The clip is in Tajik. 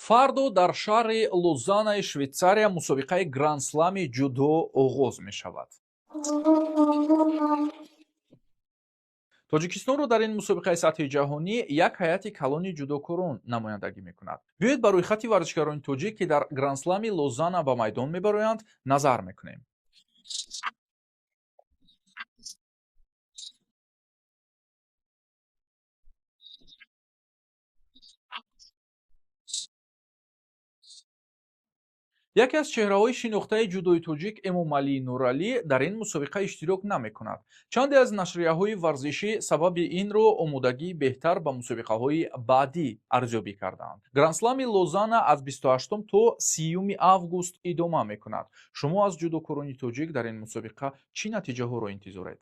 фардо дар шаҳри лозаннаи швейтсария мусобиқаи гранд-слами ҷудо оғоз мешавад. тоҷикистонро дар ин мусобиқаи сатҳи ҷаҳонӣ як ҳайати калони ҷудокорон намояндагӣ мекунад. биёед ба рӯйхати варзишгарони тоҷик, ки дар гранд-слами лозанна ба майдон мебароянд, назар мекунем. яке аз чеҳраҳои шинохтаи ҷудои тоҷик Эмомалии Нуралӣ дар ин мусобиқа иштирок намекунад. чанде аз нашрияҳои варзишӣ сабаби инро омодагии беҳтар ба мусобиқаҳои баъдӣ арзёбӣ кардаанд. гранд-слами Лозанна аз 28 то 30 август идома мекунад. шумо аз ҷудокорони тоҷик дар ин мусобиқа чӣ натиҷаҳоро интизоред?